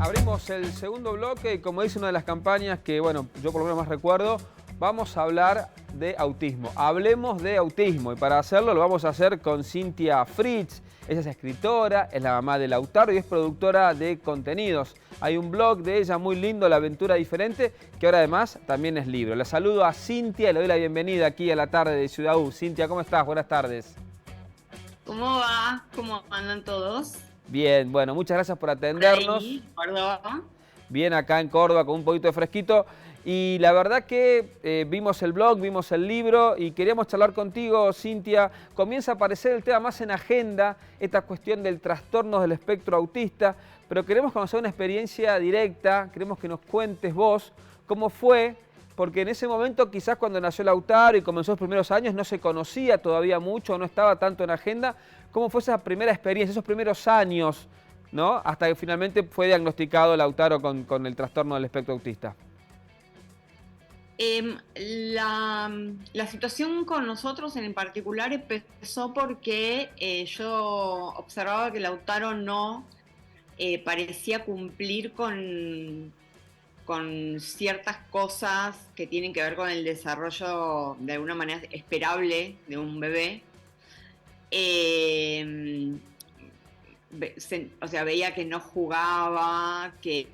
Abrimos el segundo bloque y como dice una de las campañas que, bueno, yo por lo menos más recuerdo, vamos a hablar de autismo. Hablemos de autismo y para hacerlo lo vamos a hacer con Cintia Fritz. Ella es escritora, es la mamá de Lautaro y es productora de contenidos. Hay un blog de ella muy lindo, La Aventura Diferente, que ahora además también es libro. Le saludo a Cintia y le doy la bienvenida aquí a la tarde de Ciudad U. Cintia, ¿cómo estás? Buenas tardes. ¿Cómo va? ¿Cómo andan todos? Bien, bueno, muchas gracias por Por atendernos. ahí, Córdoba. Bien acá en Córdoba con un poquito de fresquito. Y la verdad que vimos el blog, vimos el libro y queríamos charlar contigo, Cintia. Comienza a aparecer el tema más en agenda, esta cuestión del trastorno del espectro autista, pero queremos conocer una experiencia directa, queremos que nos cuentes vos cómo fue, porque en ese momento quizás cuando nació Lautaro y comenzó los primeros años no se conocía todavía mucho, no estaba tanto en agenda. ¿Cómo fue esa primera experiencia, esos primeros años, ¿no? Hasta que finalmente fue diagnosticado Lautaro con el trastorno del espectro autista? La situación con nosotros en particular empezó porque yo observaba que Lautaro no parecía cumplir con ciertas cosas que tienen que ver con el desarrollo de alguna manera esperable de un bebé. O sea, veía que no jugaba, que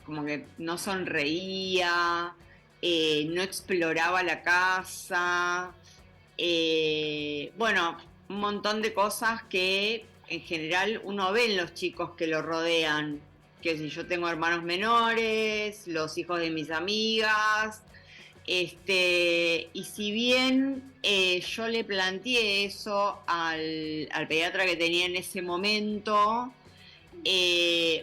como que no sonreía, no exploraba la casa, bueno, un montón de cosas que en general uno ve en los chicos que lo rodean, que si yo tengo hermanos menores, los hijos de mis amigas. Y si bien yo le planteé eso al pediatra que tenía en ese momento,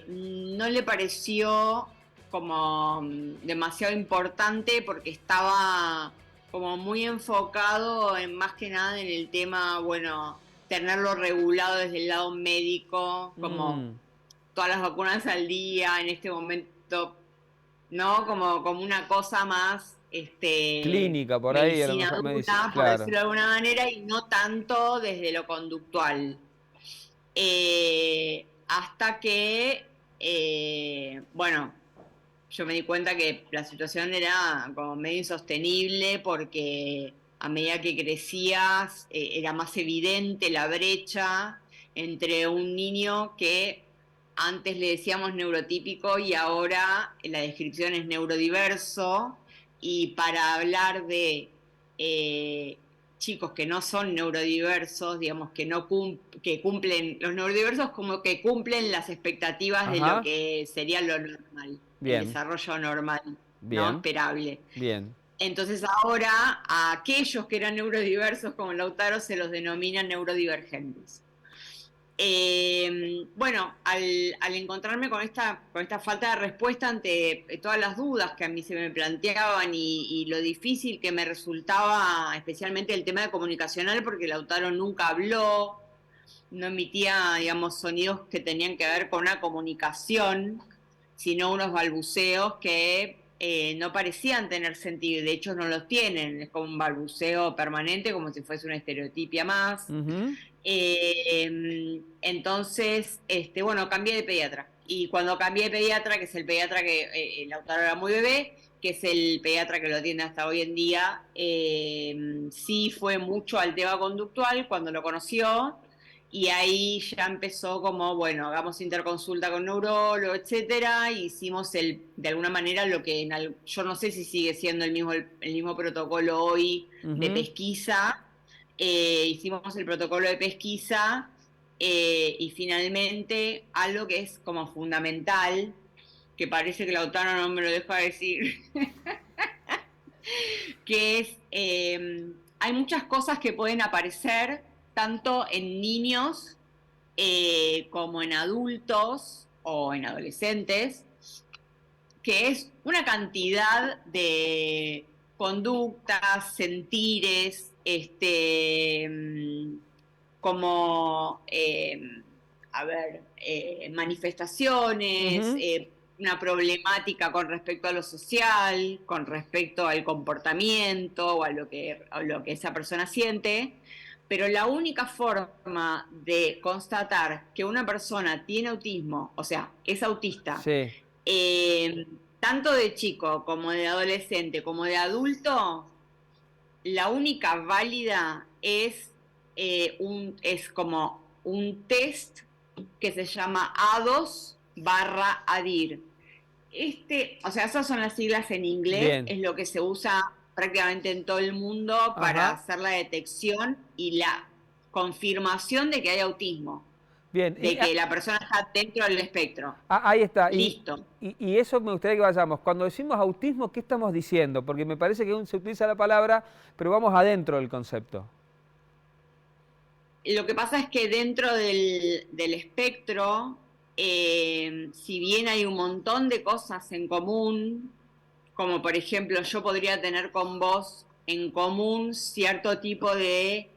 no le pareció como demasiado importante porque estaba como muy enfocado en más que nada en el tema, bueno, tenerlo regulado desde el lado médico, como todas las vacunas al día en este momento, ¿no? Como una cosa más Clínica, por ahí, a lo medicina mejor me dice, dura, por claro. decirlo de alguna manera, y no tanto desde lo conductual. Hasta que, bueno, yo me di cuenta que la situación era como medio insostenible porque a medida que crecías era más evidente la brecha entre un niño que antes le decíamos neurotípico y ahora la descripción es neurodiverso, y para hablar de chicos que no son neurodiversos, digamos que cumplen, los neurodiversos como que cumplen las expectativas de lo Ajá, que sería lo normal, el bien, desarrollo normal, ¿no? bien, Esperable. bien. Entonces ahora a aquellos que eran neurodiversos como Lautaro se los denomina neurodivergentes. Bueno, al encontrarme con esta falta de respuesta ante todas las dudas que a mí se me planteaban y lo difícil que me resultaba, especialmente el tema de comunicacional, porque Lautaro nunca habló, no emitía, digamos, sonidos que tenían que ver con una comunicación, sino unos balbuceos que no parecían tener sentido, de hecho no los tienen, es como un balbuceo permanente, como si fuese una estereotipia más. Ujú. Entonces, bueno, cambié de pediatra. Y cuando cambié de pediatra, que es el pediatra que Lautaro era muy bebé, que es el pediatra que lo atiende hasta hoy en día, sí fue mucho al tema conductual cuando lo conoció. Y ahí ya empezó como, bueno, hagamos interconsulta con neurólogo, etcétera, y hicimos de alguna manera lo que yo no sé si sigue siendo el mismo protocolo hoy de Ujú. pesquisa. Hicimos el protocolo de pesquisa, y finalmente algo que es como fundamental, que parece que Lautaro no me lo deja decir, que es, hay muchas cosas que pueden aparecer tanto en niños como en adultos o en adolescentes, que es una cantidad de conductas, sentires, como, a ver, manifestaciones, Ujú. una problemática con respecto a lo social, con respecto al comportamiento o a lo que esa persona siente, pero la única forma de constatar que una persona tiene autismo, o sea, es autista, Sí, tanto de chico como de adolescente como de adulto, la única válida es como un test que se llama A2/ADIR. O sea, esas son las siglas en inglés, bien. es lo que se usa prácticamente en todo el mundo para Ajá, hacer la detección y la confirmación de que hay autismo, bien. de que la persona está dentro del espectro. Ahí está. Listo. Y eso me gustaría que vayamos. Cuando decimos autismo, ¿qué estamos diciendo? Porque me parece que se utiliza la palabra, pero vamos adentro del concepto. Lo que pasa es que dentro del espectro, si bien hay un montón de cosas en común, como por ejemplo yo podría tener con vos en común cierto tipo de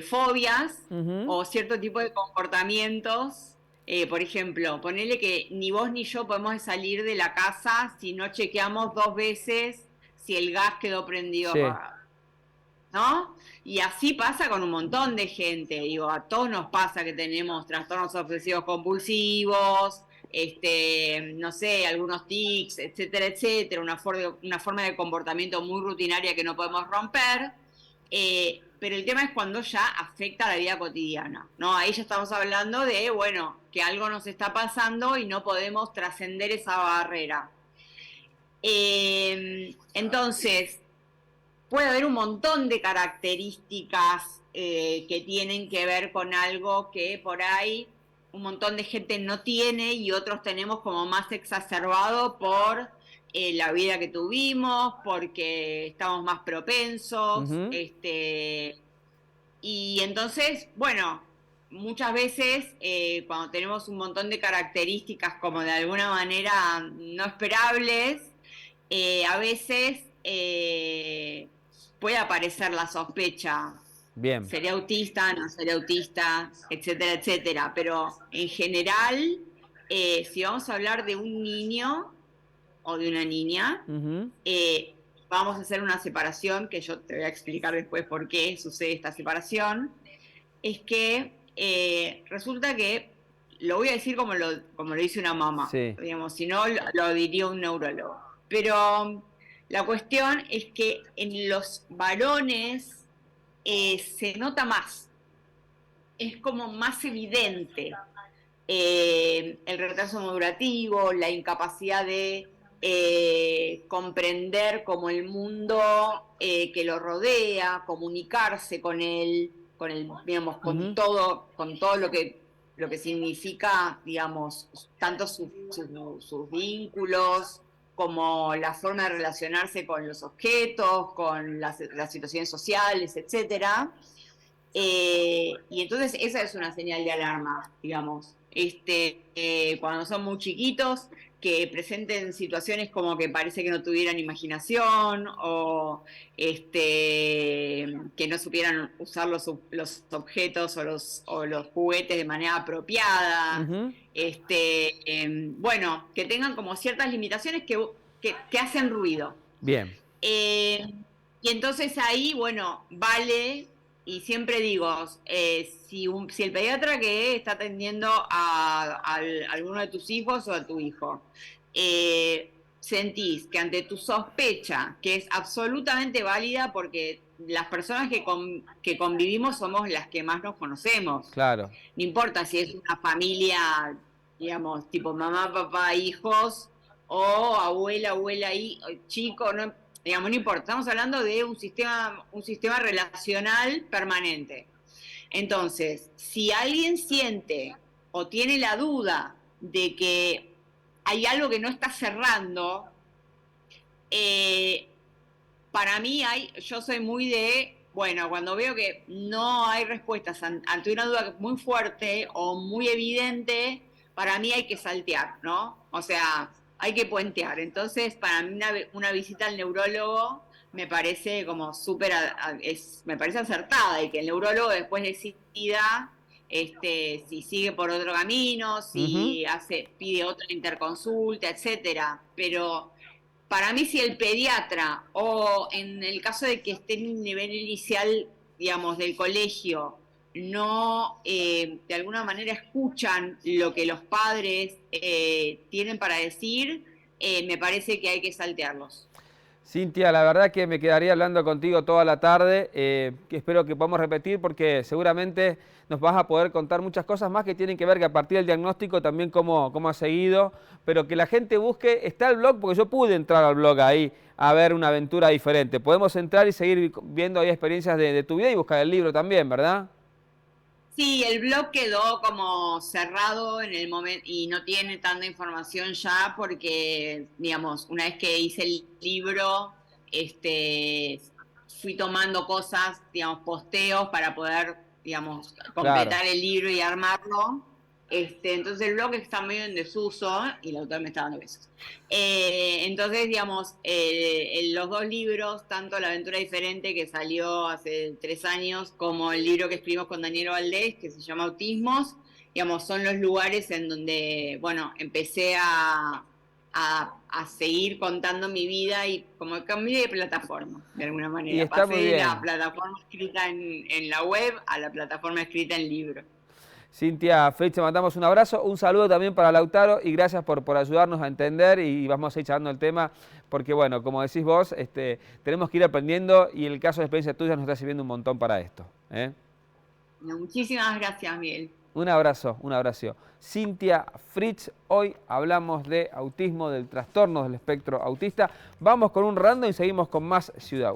fobias Ujú. o cierto tipo de comportamientos. Por ejemplo, ponele que ni vos ni yo podemos salir de la casa si no chequeamos 2 veces si el gas quedó prendido Sí. apagado, ¿no? Y así pasa con un montón de gente, digo, a todos nos pasa que tenemos trastornos obsesivos compulsivos, no sé, algunos tics, etcétera, etcétera, una forma de comportamiento muy rutinaria que no podemos romper, pero el tema es cuando ya afecta a la vida cotidiana, ¿no? Ahí ya estamos hablando de, bueno, que algo nos está pasando y no podemos trascender esa barrera. Entonces, puede haber un montón de características que tienen que ver con algo que por ahí un montón de gente no tiene y otros tenemos como más exacerbado por la vida que tuvimos, porque estamos más propensos, Ujú. y entonces, bueno, muchas veces cuando tenemos un montón de características como de alguna manera no esperables, a veces puede aparecer la sospecha, Bien. seré autista, no seré autista, etcétera, etcétera. Pero en general, si vamos a hablar de un niño o de una niña, Ujú. vamos a hacer una separación, que yo te voy a explicar después por qué sucede esta separación, es que resulta que, lo voy a decir como lo dice una mamá, Sí. digamos, si no lo diría un neurólogo. Pero la cuestión es que en los varones se nota más, es como más evidente el retraso madurativo, la incapacidad de comprender como el mundo que lo rodea, comunicarse con él, digamos, Ujú. con todo lo que significa, digamos, tanto sus vínculos como la forma de relacionarse con los objetos, con las situaciones sociales, etcétera. Y entonces esa es una señal de alarma, digamos. Cuando son muy chiquitos, que presenten situaciones como que parece que no tuvieran imaginación o que no supieran usar los objetos o los juguetes de manera apropiada. Ujú. Bueno, que tengan como ciertas limitaciones que hacen ruido. Bien. Eh, y entonces ahí, bueno, vale, y siempre digo, si el pediatra que está atendiendo a alguno de tus hijos o a tu hijo, sentís que ante tu sospecha, que es absolutamente válida porque las personas que convivimos somos las que más nos conocemos, Claro. no importa si es una familia, digamos, tipo mamá, papá, hijos, o abuela y chico, no, digamos, no importa. Estamos hablando de un sistema relacional permanente. Entonces, si alguien siente o tiene la duda de que hay algo que no está cerrando, eh, para mí yo soy muy bueno, cuando veo que no hay respuestas ante una duda muy fuerte o muy evidente, para mí hay que saltear, ¿no? O sea, hay que puentear. Entonces, para mí una visita al neurólogo me parece como me parece acertada y que el neurólogo después decida si sigue por otro camino, Ujú. si pide otra interconsulta, etcétera. Pero para mí, si el pediatra, o en el caso de que esté en un nivel inicial, digamos, del colegio, no de alguna manera escuchan lo que los padres tienen para decir, me parece que hay que saltearlos. Cintia, la verdad que me quedaría hablando contigo toda la tarde, que espero que podamos repetir porque seguramente nos vas a poder contar muchas cosas más que tienen que ver que a partir del diagnóstico también cómo ha seguido, pero que la gente busque, está el blog, porque yo pude entrar al blog ahí a ver una aventura diferente. Podemos entrar y seguir viendo ahí experiencias de tu vida y buscar el libro también, ¿verdad? Sí, el blog quedó como cerrado en el momento y no tiene tanta información ya porque, digamos, una vez que hice el libro, fui tomando cosas, digamos, posteos para poder, digamos, Claro. completar el libro y armarlo. Entonces el blog está medio en desuso y el autor me está dando besos. Entonces, digamos, los dos libros, tanto La aventura diferente que salió hace 3 años, como el libro que escribimos con Daniel Valdés, que se llama Autismos, digamos, son los lugares en donde, bueno, empecé a seguir contando mi vida y como cambié de plataforma, de alguna Y manera. está Pasé muy de la bien. plataforma escrita en la web a la plataforma escrita en libro. Cintia Fritz, te mandamos un abrazo, un saludo también para Lautaro y gracias por ayudarnos a entender y vamos a ir charlando el tema porque bueno, como decís vos, tenemos que ir aprendiendo y el caso de experiencia tuya nos está sirviendo un montón para esto. ¿Eh? Bueno, muchísimas gracias, Miguel. Un abrazo, un abrazo. Cintia Fritz, hoy hablamos de autismo, del trastorno del espectro autista. Vamos con un random y seguimos con más Ciudad.